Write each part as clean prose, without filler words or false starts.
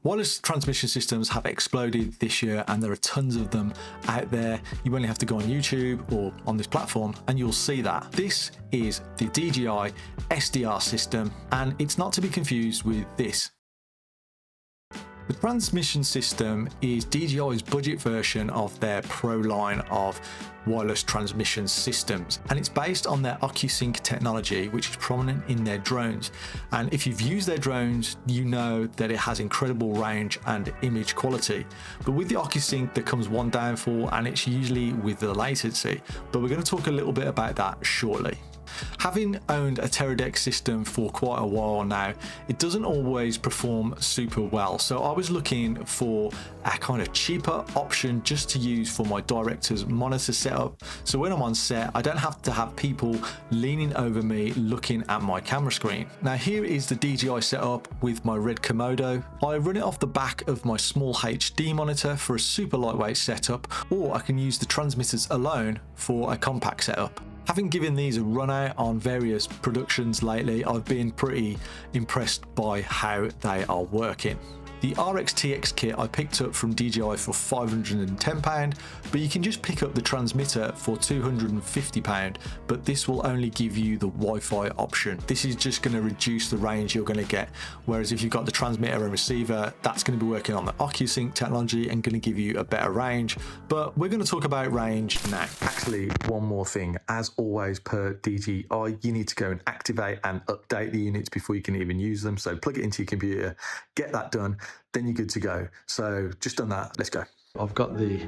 Wireless transmission systems have exploded this year and there are tons of them out there. You only have to go on YouTube or on this platform and you'll see that. This is the DJI SDR system and it's not to be confused with this. The transmission system is DJI's budget version of their Pro line of wireless transmission systems, and it's based on their OcuSync technology, which is prominent in their drones. And if you've used their drones, you know that it has incredible range and image quality. But with the OcuSync, there comes one downfall, and it's usually with the latency. But we're going to talk a little bit about that shortly. Having owned a Teradek system for quite a while now, it doesn't always perform super well. So I was looking for a kind of cheaper option just to use for my director's monitor setup. So when I'm on set, I don't have to have people leaning over me looking at my camera screen. Now here is the DJI setup with my red Komodo. I run it off the back of my small HD monitor for a super lightweight setup, or I can use the transmitters alone for a compact setup. Having given these a run out on various productions lately, I've been pretty impressed by how they are working. The RX-TX kit I picked up from DJI for £510, but you can just pick up the transmitter for £250, but this will only give you the Wi-Fi option. This is just going to reduce the range you're going to get, whereas if you've got the transmitter and receiver, that's going to be working on the OcuSync technology and going to give you a better range. But we're going to talk about range now. Actually, one more thing. As always per DJI, you need to go and activate and update the units before you can even use them. So plug it into your computer, get that done, then you're good to go. So just done that, let's go. I've got the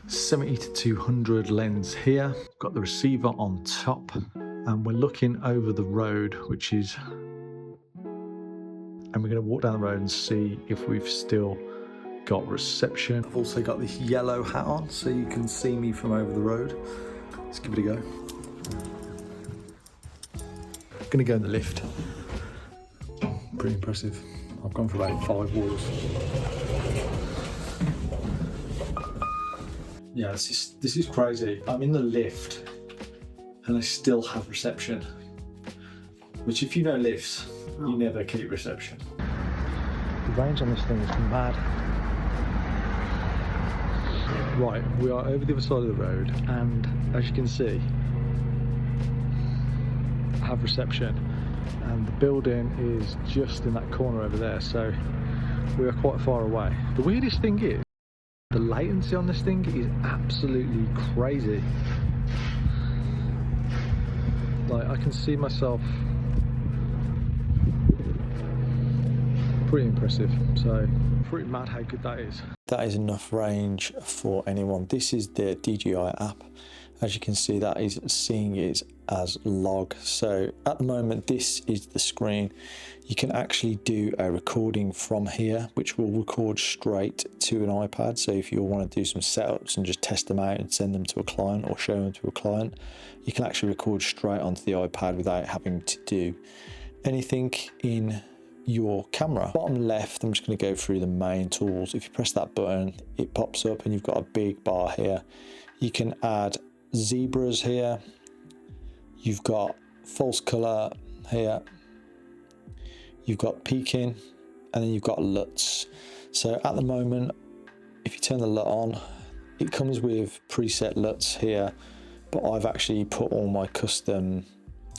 70-200 lens here, got the receiver on top, and we're looking over the road, which is, and we're going to walk down the road and see if we've still got reception. I've also got this yellow hat on so you can see me from over the road. Let's give it a go. I'm gonna go in the lift. Pretty impressive. I've gone for about 5 walls. Yeah, this is crazy. I'm in the lift and I still have reception, which if you know lifts, you never keep reception. The range on this thing is mad. Right, we are over the other side of the road and as you can see, I have reception. And the building is just in that corner over there, so we are quite far away. The weirdest thing is, the latency on this thing is absolutely crazy. Like, I can see myself. Pretty impressive, so pretty mad how good that is. That is enough range for anyone. This is the DJI app. As you can see, that is seeing it as log. So at the moment, this is the screen. You can actually do a recording from here, which will record straight to an iPad. So if you want to do some setups and just test them out and send them to a client or show them to a client, you can actually record straight onto the iPad without having to do anything in your camera. Bottom left, I'm just going to go through the main tools. If you press that button, it pops up and you've got a big bar here. You can add zebras here, you've got false color here, you've got peaking, and then you've got LUTs. So at the moment, if you turn the LUT on, it comes with preset LUTs here, but I've actually put all my custom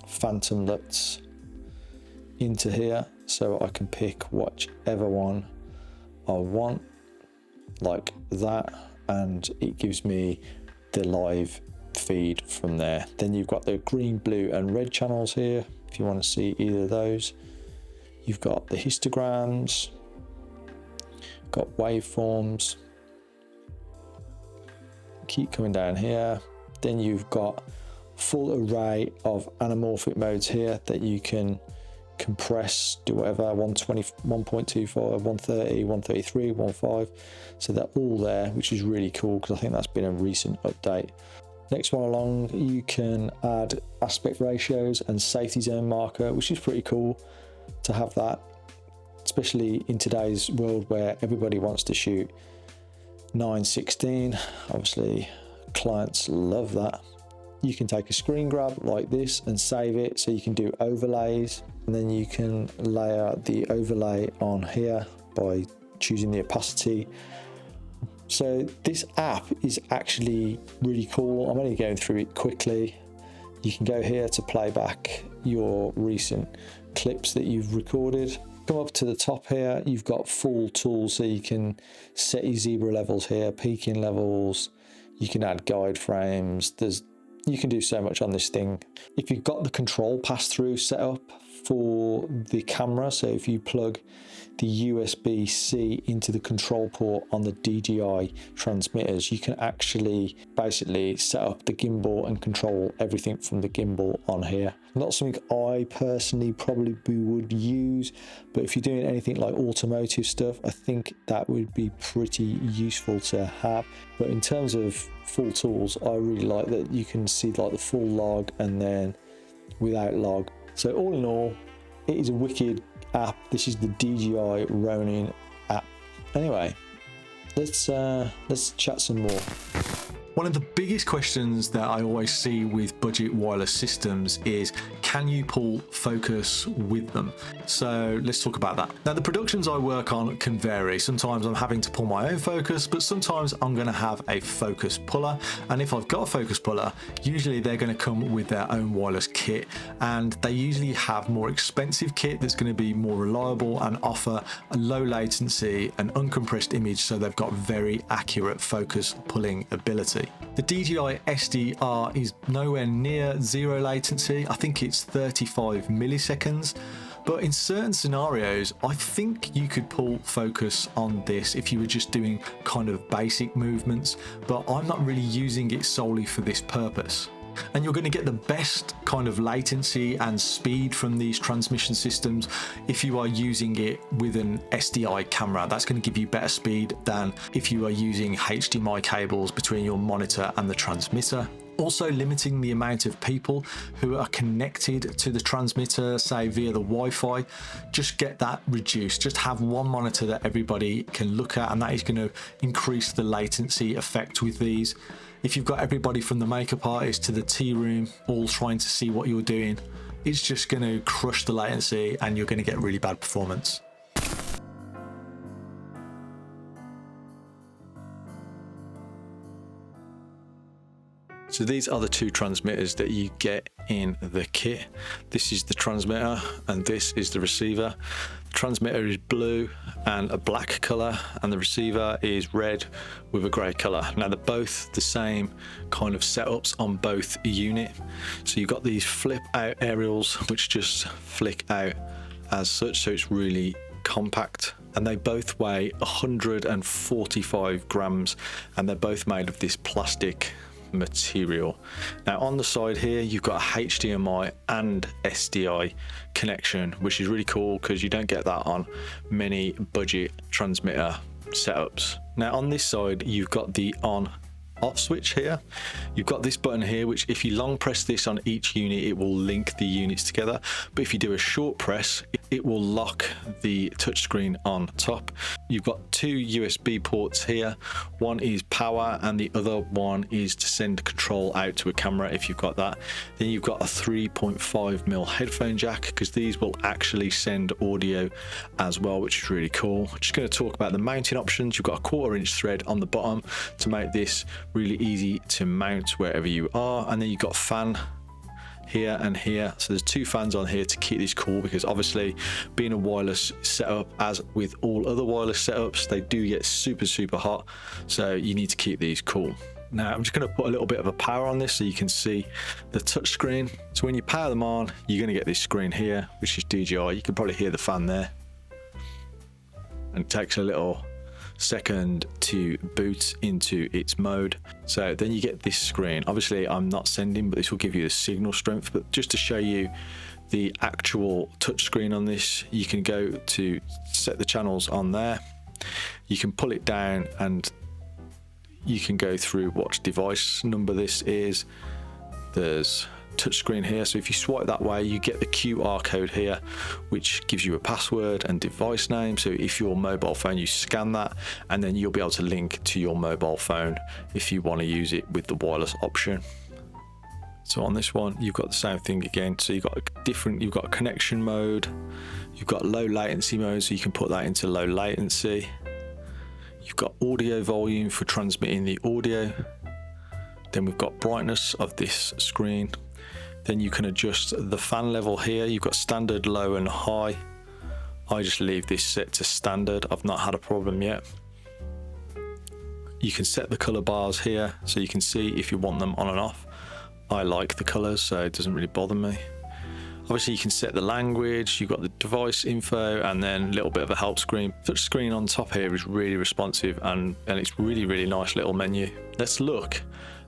phantom LUTs into here, so I can pick whichever one I want, like that, and it gives me the live feed from there. Then you've got the green, blue and red channels here if you want to see either of those. You've got the histograms, got waveforms, keep coming down here. Then you've got full array of anamorphic modes here that you can compress, do whatever, 120, 1.25, 130, 133, 1.5. So they're all there, which is really cool because I think that's been a recent update. Next one along, you can add aspect ratios and safety zone marker, which is pretty cool to have that, especially in today's world where everybody wants to shoot 9:16. Obviously, clients love that. You can take a screen grab like this and save it, so you can do overlays, and then you can layer the overlay on here by choosing the opacity. So this app is actually really cool. I'm only going through it quickly. You can go here to play back your recent clips that you've recorded. Come up to the top here, you've got full tools, so you can set your zebra levels here, peaking levels, you can add guide frames, you can do so much on this thing. If you've got the control pass-through set up for the camera, so if you plug the USB-C into the control port on the DJI transmitters, you can actually basically set up the gimbal and control everything from the gimbal on here. Not something I personally probably would use, but if you're doing anything like automotive stuff, I think that would be pretty useful to have. But in terms of full tools, I really like that you can see like the full log and then without log. So all in all, it is a wicked app. This is the DJI Ronin app. Anyway, let's chat some more. One of the biggest questions that I always see with budget wireless systems is, can you pull focus with them? So let's talk about that. Now, the productions I work on can vary. Sometimes I'm having to pull my own focus, but sometimes I'm going to have a focus puller. And if I've got a focus puller, usually they're going to come with their own wireless kit, and they usually have more expensive kit that's going to be more reliable and offer a low latency and uncompressed image, so they've got very accurate focus pulling ability. The DJI SDR is nowhere near zero latency. I think it's 35 milliseconds. But in certain scenarios, I think you could pull focus on this if you were just doing kind of basic movements, but I'm not really using it solely for this purpose. And you're going to get the best kind of latency and speed from these transmission systems if you are using it with an SDI camera. That's going to give you better speed than if you are using HDMI cables between your monitor and the transmitter. Also limiting the amount of people who are connected to the transmitter, say via the Wi-Fi, just get that reduced. Just have one monitor that everybody can look at, and that is going to increase the latency effect with these. If you've got everybody from the makeup artist to the tea room all trying to see what you're doing, it's just going to crush the latency and you're going to get really bad performance. So these are the two transmitters that you get in the kit. This is the transmitter and this is the receiver. The transmitter is blue and a black color, and the receiver is red with a grey color. Now they're both the same kind of setups on both unit. So you've got these flip out aerials which just flick out as such, so it's really compact, and they both weigh 145 grams and they're both made of this plastic material. Now on the side here you've got a HDMI and SDI connection, which is really cool because you don't get that on many budget transmitter setups. Now on this side you've got the on off switch here. You've got this button here, which if you long press this on each unit, it will link the units together. But if you do a short press, it will lock the touchscreen on top. You've got two USB ports here. One is power and the other one is to send control out to a camera if you've got that. Then you've got a 3.5mm headphone jack, because these will actually send audio as well, which is really cool. Just going to talk about the mounting options. You've got a 1/4" thread on the bottom to make this really easy to mount wherever you are, and then you've got a fan here and here. So there's two fans on here to keep this cool, because obviously being a wireless setup, as with all other wireless setups, they do get super hot, so you need to keep these cool. Now I'm just going to put a little bit of a power on this so you can see the touch screen. So when you power them on, you're going to get this screen here, which is DJI. You can probably hear the fan there, and it takes a little second to boot into its mode. So then you get this screen. Obviously I'm not sending, but this will give you the signal strength. But just to show you the actual touch screen on this, you can go to set the channels on there. You can pull it down and you can go through what device number this is. There's touchscreen here, so if you swipe that way, you get the QR code here, which gives you a password and device name. So if your mobile phone, you scan that, and then you'll be able to link to your mobile phone if you want to use it with the wireless option. So on this one, you've got the same thing again. So you've got you've got a connection mode, you've got low latency mode, so you can put that into low latency. You've got audio volume for transmitting the audio. Then we've got brightness of this screen. Then you can adjust the fan level here. You've got standard, low and high. I just leave this set to standard. I've not had a problem yet. You can set the color bars here so you can see if you want them on and off. I like the colors, so it doesn't really bother me. Obviously you can set the language, you've got the device info, and then a little bit of a help screen. Touch screen on top here is really responsive, and it's really nice little menu. Let's look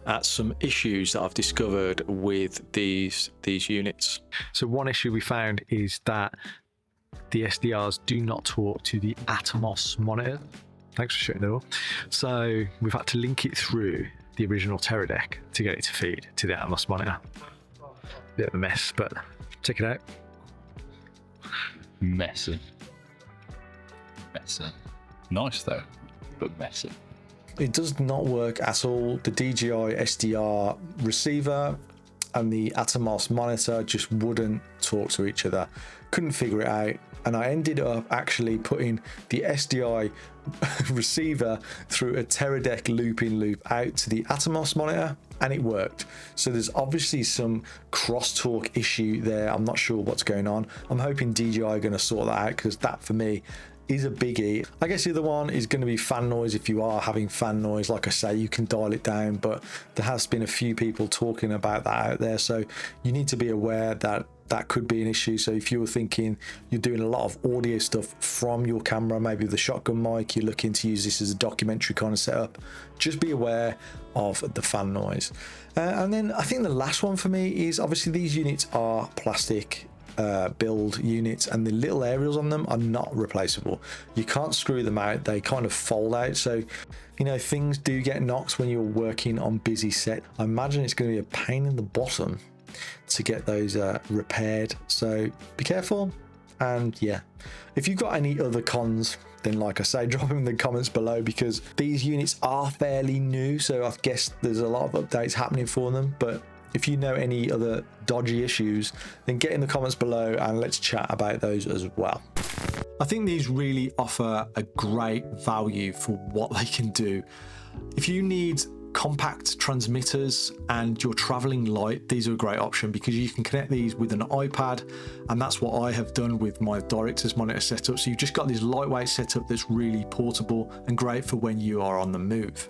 at some issues that I've discovered with these units. So one issue we found is that the SDRs do not talk to the Atomos monitor. Thanks for shutting the door. So we've had to link it through the original Teradek to get it to feed to the Atomos monitor. Bit of a mess, but check it out. Messy. Nice though, but messy. It does not work at all. The DJI SDR receiver and the Atomos monitor just wouldn't talk to each other. Couldn't figure it out. And I ended up actually putting the SDI receiver through a Teradek looping loop out to the Atomos monitor, and it worked. So there's obviously some crosstalk issue there. I'm not sure what's going on. I'm hoping DJI are going to sort that out, because that for me is a biggie. I guess the other one is going to be fan noise. If you are having fan noise, like I say, you can dial it down, but there has been a few people talking about that out there, so you need to be aware that that could be an issue. So if you're thinking you're doing a lot of audio stuff from your camera, maybe with a shotgun mic, you're looking to use this as a documentary kind of setup, just be aware of the fan noise. And then I think the last one for me is, obviously these units are plastic build units, and the little aerials on them are not replaceable. You can't screw them out, they kind of fold out, so you know things do get knocked when you're working on busy set. I imagine it's going to be a pain in the bottom to get those repaired, so be careful. And yeah, if you've got any other cons, then like I say, drop them in the comments below, because these units are fairly new, so I guess there's a lot of updates happening for them. But if you know any other dodgy issues, then get in the comments below and let's chat about those as well. I think these really offer a great value for what they can do. If you need compact transmitters and you're traveling light, these are a great option, because you can connect these with an iPad, and that's what I have done with my director's monitor setup. So you've just got this lightweight setup that's really portable and great for when you are on the move.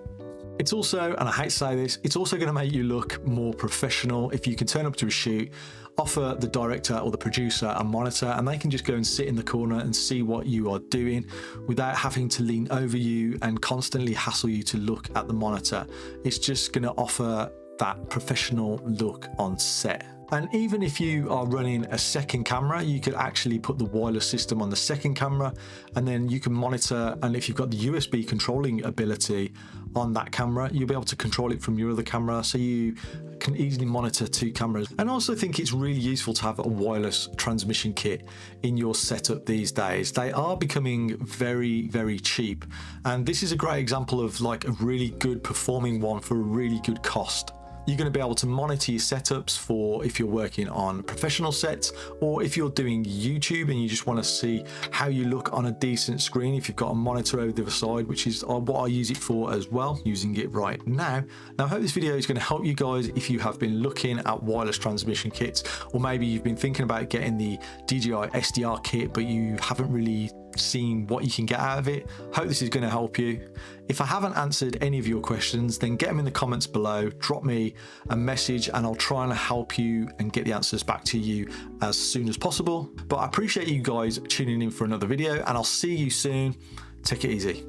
It's also, and I hate to say this, it's also going to make you look more professional if you can turn up to a shoot, offer the director or the producer a monitor, and they can just go and sit in the corner and see what you are doing without having to lean over you and constantly hassle you to look at the monitor. It's just going to offer that professional look on set. And even if you are running a second camera, you could actually put the wireless system on the second camera, and then you can monitor, and if you've got the USB controlling ability on that camera, you'll be able to control it from your other camera, so you can easily monitor two cameras. And I also think it's really useful to have a wireless transmission kit in your setup these days. They are becoming very cheap, and this is a great example of like a really good performing one for a really good cost. You're going to be able to monitor your setups for if you're working on professional sets, or if you're doing YouTube and you just want to see how you look on a decent screen, if you've got a monitor over the other side, which is what I use it for as well, using it right now. Now I hope this video is going to help you guys if you have been looking at wireless transmission kits, or maybe you've been thinking about getting the DJI SDR kit but you haven't really seen what you can get out of it. Hope this is going to help you. If I haven't answered any of your questions, then get them in the comments below, drop me a message, and I'll try and help you and get the answers back to you as soon as possible. But I appreciate you guys tuning in for another video, and I'll see you soon. Take it easy.